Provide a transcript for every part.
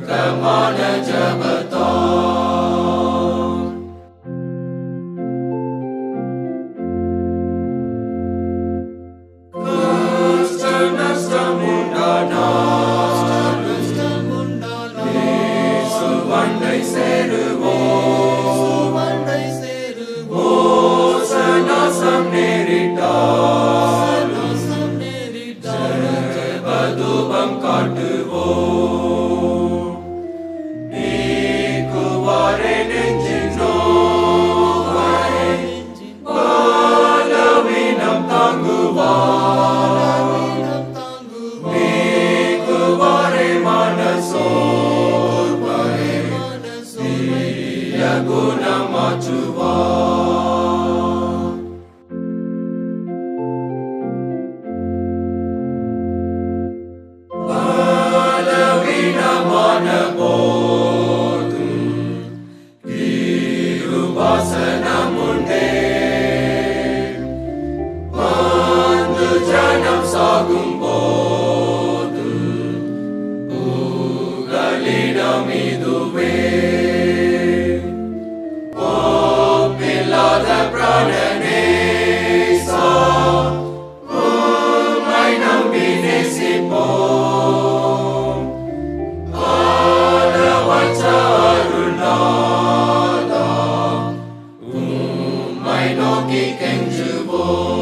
உருக்கமான ஜெபத்தால் கஷ்ட நஷ்டம் உண்டானால் இயேசுவண்டை சேருவோம். மோசநாசம் நேரிட்டால் ஜெபதூபம் காட்டுவோம். நீக்குவாரே நெஞ்சின் நோவை, பலவீனம் தாங்குவார். நீக்குவாரே மனசோர்வை, தீய குணம் மாற்றுவார். பலவீனமான போதும் கிருபாசனம் உண்டே. வந்து ஜனம் சாகும் போது புகலிடம் இதுவே. ஒப்பில்லாத பிராணனேசா, உம்மை நம்பி நேசிப்போம். ஆதவற்ற அருள்நாதா, உம்மை நோக்கி கெஞ்சுவோம்.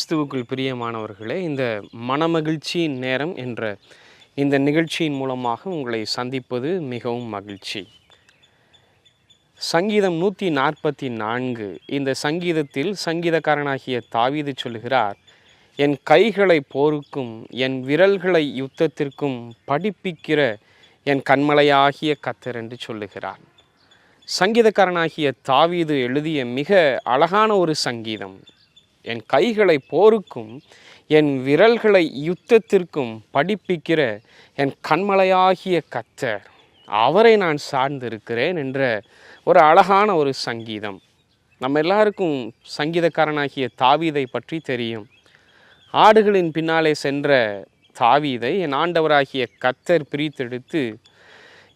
கிறிஸ்துவுக்குள் பிரியமானவர்களே, இந்த மனமகிழ்ச்சியின் நேரம் என்ற இந்த நிகழ்ச்சியின் மூலமாக உங்களை சந்திப்பது மிகவும் மகிழ்ச்சி. சங்கீதம் 144 இந்த சங்கீதத்தில் சங்கீதக்காரனாகிய தாவீது சொல்கிறார், என் கைகளை போருக்கும் என் விரல்களை யுத்தத்திற்கும் படிப்பிக்கிற என் கண்மலையாகிய கர்த்தர் என்று சொல்லுகிறார். சங்கீதக்காரனாகிய தாவீது எழுதிய மிக அழகான ஒரு சங்கீதம். என் கைகளை போருக்கும் என் விரல்களை யுத்தத்திற்கும் படிப்பிக்கிற என் கண்மலையாகிய கர்த்தர், அவரை நான் சார்ந்திருக்கிறேன் என்ற ஒரு அழகான ஒரு சங்கீதம். நம்ம எல்லாருக்கும் சங்கீதக்காரனாகிய தாவீதை பற்றி தெரியும். ஆடுகளின் பின்னாலே சென்ற தாவீதை என் ஆண்டவராகிய கர்த்தர் பிரித்தெடுத்து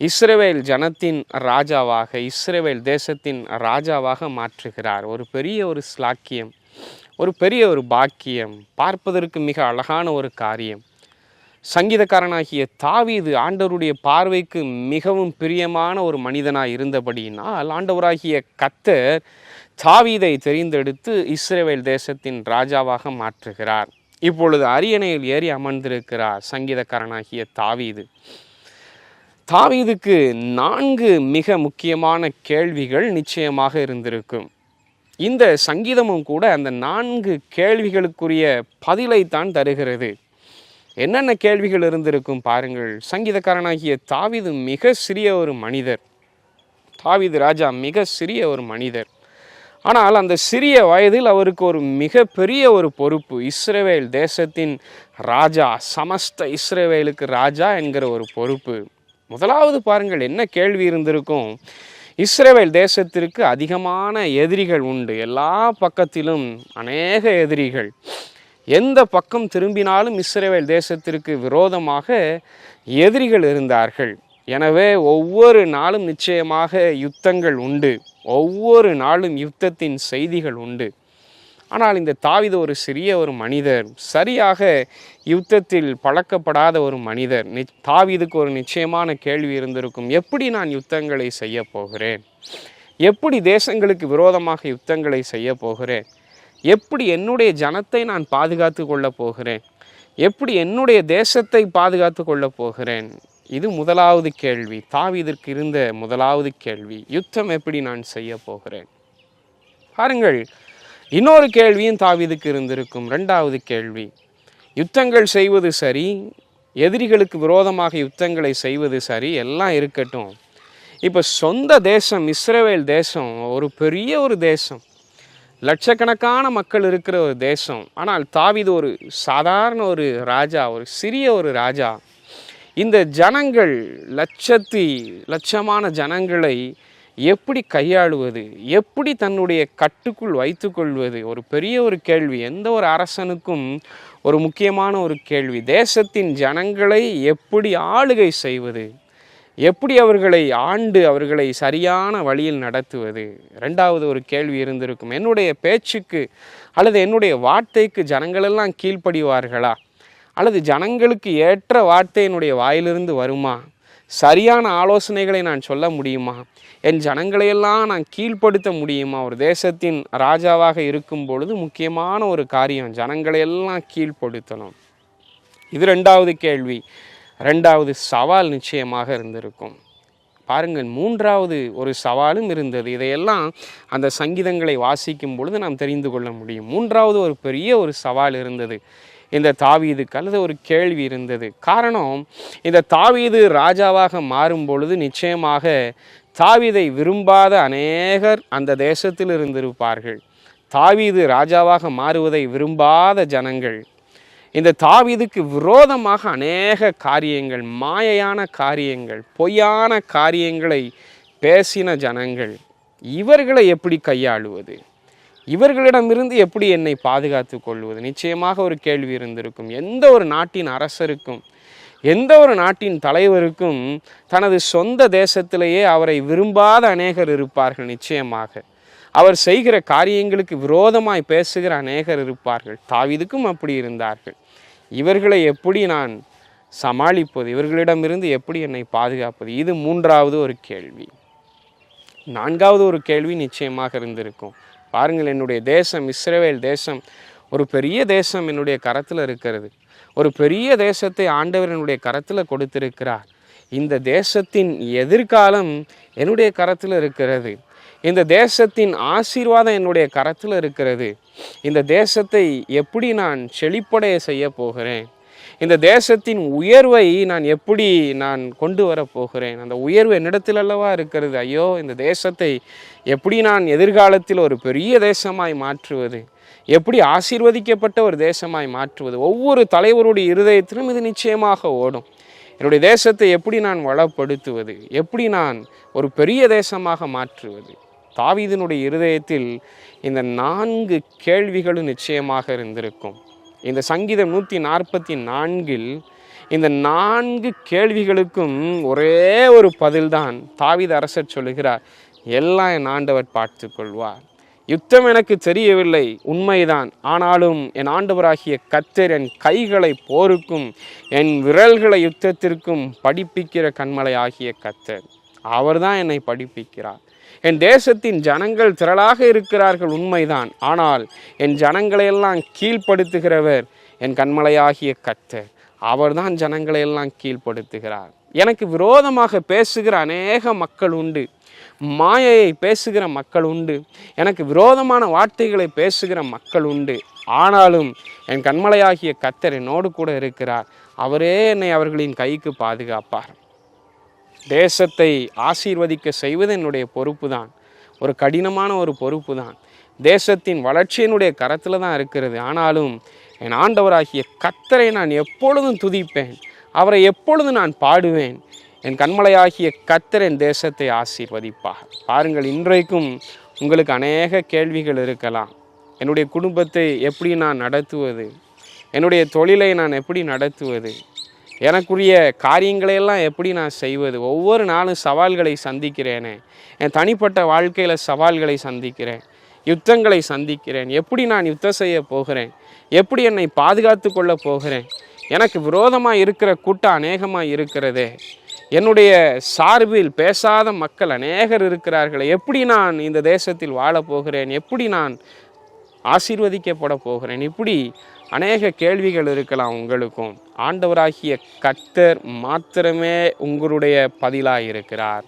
இஸ்ரவேல் ஜனத்தின் ராஜாவாக, இஸ்ரவேல் தேசத்தின் ராஜாவாக மாற்றுகிறார். ஒரு பெரிய ஒரு ஸ்லாக்கியம், ஒரு பெரிய ஒரு பாக்கியம், பார்ப்பதற்கு மிக அழகான ஒரு காரியம். சங்கீதக்காரனாகிய தாவீது ஆண்டவருடைய பார்வைக்கு மிகவும் பிரியமான ஒரு மனிதனாய் இருந்தபடியினால் ஆண்டவராகிய கர்த்தர் தாவீதை தெரிந்தெடுத்து இஸ்ரவேல் தேசத்தின் ராஜாவாக மாற்றுகிறார். இப்பொழுது அரியணையில் ஏறி அமர்ந்திருக்கிறார் சங்கீதக்காரனாகிய தாவீது. தாவீதுக்கு 4 மிக முக்கியமான கேள்விகள் நிச்சயமாக இருந்திருக்கும். இந்த சங்கீதமும் கூட அந்த 4 கேள்விகளுக்குரிய பதிலை தான் தருகிறது. என்னென்ன கேள்விகள் இருந்திருக்கும் பாருங்கள். சங்கீதக்காரனாகிய தாவீது மிக சிறிய ஒரு மனிதர். தாவீது ராஜா மிக சிறிய ஒரு மனிதர். ஆனால் அந்த சிறிய வயதில் அவருக்கு ஒரு மிகப்பெரிய ஒரு பொறுப்பு. இஸ்ரவேல் தேசத்தின் ராஜா, சமஸ்த இஸ்ரவேலுக்கு ராஜா என்கிற ஒரு பொறுப்பு. முதலாவது பாருங்கள், என்ன கேள்வி இருந்திருக்கும். இஸ்ரவேல் தேசத்திற்கு அதிகமான எதிரிகள் உண்டு. எல்லா பக்கத்திலும் அநேக எதிரிகள். எந்த பக்கம் திரும்பினாலும் இஸ்ரவேல் தேசத்திற்கு விரோதமாக எதிரிகள் இருந்தார்கள். எனவே ஒவ்வொரு நாளும் நிச்சயமாக யுத்தங்கள் உண்டு. ஒவ்வொரு நாளும் யுத்தத்தின் செய்திகள் உண்டு. ஆனால் இந்த தாவீது ஒரு சிறிய ஒரு மனிதர், சரியாக யுத்தத்தில் பழக்கப்படாத ஒரு மனிதர். தாவீதுக்கு ஒரு நிச்சயமான கேள்வி இருந்திருக்கும், எப்படி நான் யுத்தங்களை செய்ய போகிறேன்? எப்படி தேசங்களுக்கு விரோதமாக யுத்தங்களை செய்ய போகிறேன்? எப்படி என்னுடைய ஜனத்தை நான் பாதுகாத்து கொள்ளப் போகிறேன்? எப்படி என்னுடைய தேசத்தை பாதுகாத்து கொள்ளப் போகிறேன்? இது முதலாவது கேள்வி. தாவீதிற்கு இருந்த முதலாவது கேள்வி, யுத்தம் எப்படி நான் செய்ய போகிறேன்? பாருங்கள், இன்னொரு கேள்வியும் தாவீதுக்கு இருந்திருக்கும். 2வது கேள்வி, யுத்தங்கள் செய்வது சரி, எதிரிகளுக்கு விரோதமாக யுத்தங்களை செய்வது சரி, எல்லாம் இருக்கட்டும். இப்போ சொந்த தேசம் இஸ்ரவேல் தேசம் ஒரு பெரிய ஒரு தேசம், லட்சக்கணக்கான மக்கள் இருக்கிற ஒரு தேசம். ஆனால் தாவீது ஒரு சாதாரண ஒரு ராஜா, ஒரு சிறிய ஒரு ராஜா. இந்த ஜனங்கள், லட்சமான ஜனங்களை எப்படி கையாளுவது, எப்படி தன்னுடைய கட்டுக்குள் வைத்து கொள்வது, ஒரு பெரிய ஒரு கேள்வி. எந்த ஒரு அரசனுக்கும் ஒரு முக்கியமான ஒரு கேள்வி. தேசத்தின் ஜனங்களை எப்படி ஆளுகை செய்வது, எப்படி அவர்களை ஆண்டு அவர்களை சரியான வழியில் நடத்துவது. 2வது ஒரு கேள்வி இருந்திருக்கும், என்னுடைய பேச்சுக்கு அல்லது என்னுடைய வார்த்தைக்கு ஜனங்களெல்லாம் கீழ்ப்படிவார்களா, அல்லது ஜனங்களுக்கு ஏற்ற வார்த்தை என்னுடைய வாயிலிருந்து வருமா, சரியான ஆலோசனைகளை நான் சொல்ல முடியுமா, என் ஜனங்களையெல்லாம் நான் கீழ்ப்படுத்த முடியுமா? ஒரு தேசத்தின் ராஜாவாக இருக்கும் பொழுது முக்கியமான ஒரு காரியம், ஜனங்களையெல்லாம் கீழ்ப்படுத்தணும். இது 2வது கேள்வி. 2வது சவால் நிச்சயமாக இருந்திருக்கும். பாருங்கள், 3வது ஒரு சவாலும் இருந்தது. இதையெல்லாம் அந்த சங்கீதங்களை வாசிக்கும் பொழுது நாம் தெரிந்து கொள்ள முடியும். 3வது ஒரு பெரிய ஒரு சவால் இருந்தது இந்த தாவீதுக்கு, அல்லது ஒரு கேள்வி இருந்தது. காரணம், இந்த தாவீது ராஜாவாக மாறும் பொழுது நிச்சயமாக தாவீதை விரும்பாத அநேகர் அந்த தேசத்தில் இருந்திருப்பார்கள். தாவீது ராஜாவாக மாறுவதை விரும்பாத ஜனங்கள், இந்த தாவீதுக்கு விரோதமாக அநேக காரியங்கள், மாயையான காரியங்கள், பொய்யான காரியங்களை பேசின ஜனங்கள், இவர்களை எப்படி கையாளுவது, இவர்களிடமிருந்து எப்படி என்னை பாதுகாத்து கொள்வது? நிச்சயமாக ஒரு கேள்வி இருந்திருக்கும். எந்த ஒரு நாட்டின் அரசருக்கும், எந்த ஒரு நாட்டின் தலைவருக்கும் தனது சொந்த தேசத்திலேயே அவரை விரும்பாத அநேகர் இருப்பார்கள். நிச்சயமாக அவர் செய்கிற காரியங்களுக்கு விரோதமாய் பேசுகிற அநேகர் இருப்பார்கள். தாவீதுக்கும் அப்படி இருந்தார்கள். இவர்களை எப்படி நான் சமாளிப்பது, இவர்களிடமிருந்து எப்படி என்னை பாதுகாப்பது? இது 3வது ஒரு கேள்வி. 4வது ஒரு கேள்வி நிச்சயமாக இருந்திருக்கும். பாருங்கள், என்னுடைய தேசம் இஸ்ரவேல் தேசம் ஒரு பெரிய தேசம் என்னுடைய கரத்தில் இருக்கிறது. ஒரு பெரிய தேசத்தை ஆண்டவர் என்னுடைய கரத்தில் கொடுத்திருக்கிறார். இந்த தேசத்தின் எதிர்காலம் என்னுடைய கரத்தில் இருக்கிறது. இந்த தேசத்தின் ஆசீர்வாதம் என்னுடைய கரத்தில் இருக்கிறது. இந்த தேசத்தை எப்படி நான் செழிப்படைய செய்ய போகிறேன், இந்த தேசத்தின் உயர்வை நான் எப்படி நான் கொண்டு வர போகிறேன், அந்த உயர்வு என்னிடத்தில் அல்லவா இருக்கிறது. ஐயோ, இந்த தேசத்தை எப்படி நான் எதிர்காலத்தில் ஒரு பெரிய தேசமாய் மாற்றுவது, எப்படி ஆசீர்வதிக்கப்பட்ட ஒரு தேசமாய் மாற்றுவது. ஒவ்வொரு தலைவருடைய இருதயத்திலும் இது நிச்சயமாக ஓடும். என்னுடைய தேசத்தை எப்படி நான் வளப்படுத்துவது, எப்படி நான் ஒரு பெரிய தேசமாக மாற்றுவது. தாவீதினுடைய இருதயத்தில் இந்த 4 கேள்விகளும் நிச்சயமாக இருந்திருக்கும். இந்த சங்கீதம் 144 இந்த 4 கேள்விகளுக்கும் ஒரே ஒரு பதில்தான் தாவீது அரசர் சொல்லுகிறார், எல்லாம் என் ஆண்டவர் பார்த்து கொள்வார். யுத்தம் எனக்கு தெரியவில்லை, உண்மைதான். ஆனாலும் என் ஆண்டவராகிய கர்த்தர் என் கைகளை போருக்கும் என் விரல்களை யுத்தத்திற்கும் படிப்பிக்கிற கண்மலை ஆகிய கர்த்தர். அவர்தான் என்னை படிப்பிக்கிறார். என் தேசத்தின் ஜனங்கள் திரளாக இருக்கிறார்கள், உண்மைதான். ஆனால் என் ஜனங்களையெல்லாம் கீழ்ப்படுத்துகிறவர் என் கண்மலையாகிய கர்த்தர். அவர்தான் ஜனங்களையெல்லாம் கீழ்ப்படுத்துகிறார். எனக்கு விரோதமாக பேசுகிற அநேக மக்கள் உண்டு, மாயையை பேசுகிற மக்கள் உண்டு, எனக்கு விரோதமான வார்த்தைகளை பேசுகிற மக்கள் உண்டு. ஆனாலும் என் கண்மலையாகிய கர்த்தர் என்னோடு கூட இருக்கிறார். அவரே என்னை அவர்களின் கைக்கு பாதுகாப்பார். தேசத்தை ஆசீர்வதிக்க செய்வது என்னுடைய பொறுப்பு தான். ஒரு கடினமான ஒரு பொறுப்பு தான். தேசத்தின் வளர்ச்சி என்னுடைய கரத்தில் தான் இருக்கிறது. ஆனாலும் என் ஆண்டவராகிய கர்த்தரை நான் எப்பொழுதும் துதிப்பேன், அவரை எப்பொழுதும் நான் பாடுவேன். என் கண்மலையாகிய கர்த்தர் என் தேசத்தை ஆசீர்வதிப்பார். பாருங்கள், இன்றைக்கும் உங்களுக்கு அநேக கேள்விகள் இருக்கலாம். என்னுடைய குடும்பத்தை எப்படி நான் நடத்துவது, என்னுடைய தொழிலை நான் எப்படி நடத்துவது, எனக்குரிய காரியங்களையெல்லாம் எப்படி நான் செய்வது. ஒவ்வொரு நாளும் சவால்களை சந்திக்கிறேனே, என் தனிப்பட்ட வாழ்க்கையில் சவால்களை சந்திக்கிறேன், யுத்தங்களை சந்திக்கிறேன். எப்படி நான் யுத்தம் செய்ய போகிறேன், எப்படி என்னை பாதுகாத்து கொள்ள போகிறேன். எனக்கு விரோதமாக இருக்கிற கூட்டம் அநேகமாக இருக்கிறதே, என்னுடைய சார்பில் பேசாத மக்கள் அநேகர் இருக்கிறார்களே, எப்படி நான் இந்த தேசத்தில் வாழப்போகிறேன், எப்படி நான் ஆசீர்வதிக்கப்பட போகிறேன். இப்படி அநேக கேள்விகள் இருக்கலாம் உங்களுக்கும். ஆண்டவராகிய கர்த்தர் மாத்திரமே உங்களுடைய பதிலாக இருக்கிறார்.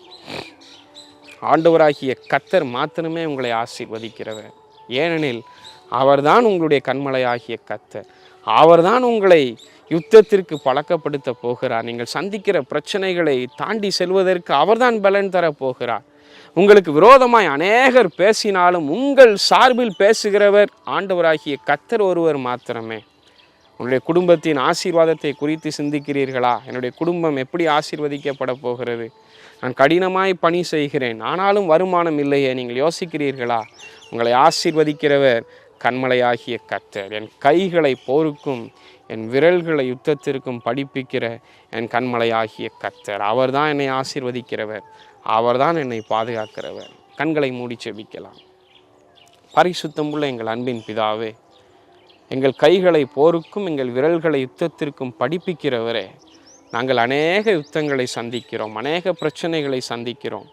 ஆண்டவராகிய கர்த்தர் மாத்திரமே உங்களை ஆசீர்வதிக்கிறவர். ஏனெனில் அவர்தான் உங்களுடைய கண்மலையாகிய கர்த்தர். அவர்தான் உங்களை யுத்தத்திற்கு பழக்கப்படுத்த போகிறார். நீங்கள் சந்திக்கிற பிரச்சனைகளை தாண்டி செல்வதற்கு அவர்தான் பலன் தர போகிறார். உங்களுக்கு விரோதமாய் அநேகர் பேசினாலும் உங்கள் சார்பில் பேசுகிறவர் ஆண்டவராகிய கர்த்தர் ஒருவர் மாத்திரமே. உங்களுடைய குடும்பத்தின் ஆசீர்வாதத்தை குறித்து சிந்திக்கிறீர்களா? என்னுடைய குடும்பம் எப்படி ஆசீர்வதிக்கப்பட போகிறது? நான் கடினமாய் பணி செய்கிறேன், ஆனாலும் வருமானம் இல்லையே. நீங்கள் யோசிக்கிறீர்களா? உங்களை ஆசீர்வதிக்கிறவர் கண்மலையாகிய கர்த்தர். என் கைகளை போருக்கும் என் விரல்களை யுத்தத்திற்கும் படிப்பிக்கிற என் கண்மலையாகிய கர்த்தர். அவர்தான் என்னை ஆசீர்வதிக்கிறவர், அவர்தான் என்னை பாதுகாக்கிறவர். கண்களை மூடி செபிக்கலாம். பரிசுத்தமுள்ள எங்கள் அன்பின் பிதாவே, எங்கள் கைகளை போருக்கும் எங்கள் விரல்களை யுத்தத்திற்கும் படிப்பிக்கிறவரே, நாங்கள் அநேக யுத்தங்களை சந்திக்கிறோம், அநேக பிரச்சனைகளை சந்திக்கிறோம்,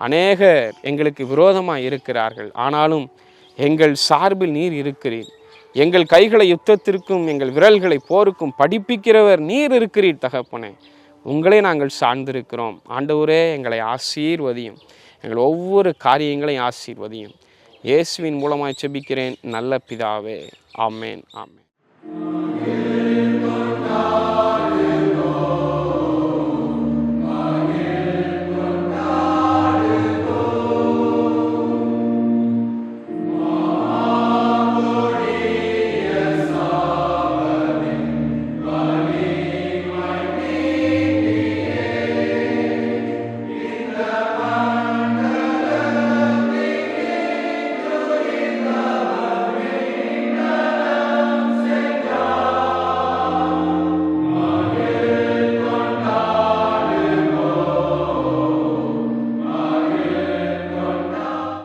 அநேகர் எங்களுக்கு விரோதமாக இருக்கிறார்கள். ஆனாலும் எங்கள் சார்பில் நீர் இருக்கிறீர். எங்கள் கைகளை யுத்தத்திற்கும் எங்கள் விரல்களை போருக்கும் படிப்பிக்கிறவர் நீர் இருக்கிறீர் தகப்பனே. உங்களை நாங்கள் சார்ந்திருக்கிறோம். ஆண்டவரே, எங்களை ஆசீர்வதியும், எங்கள் ஒவ்வொரு காரியங்களையும் ஆசீர்வதியும். இயேசுவின் மூலமாய் செபிக்கிறேன் நல்ல பிதாவே. ஆமேன், ஆமேன்.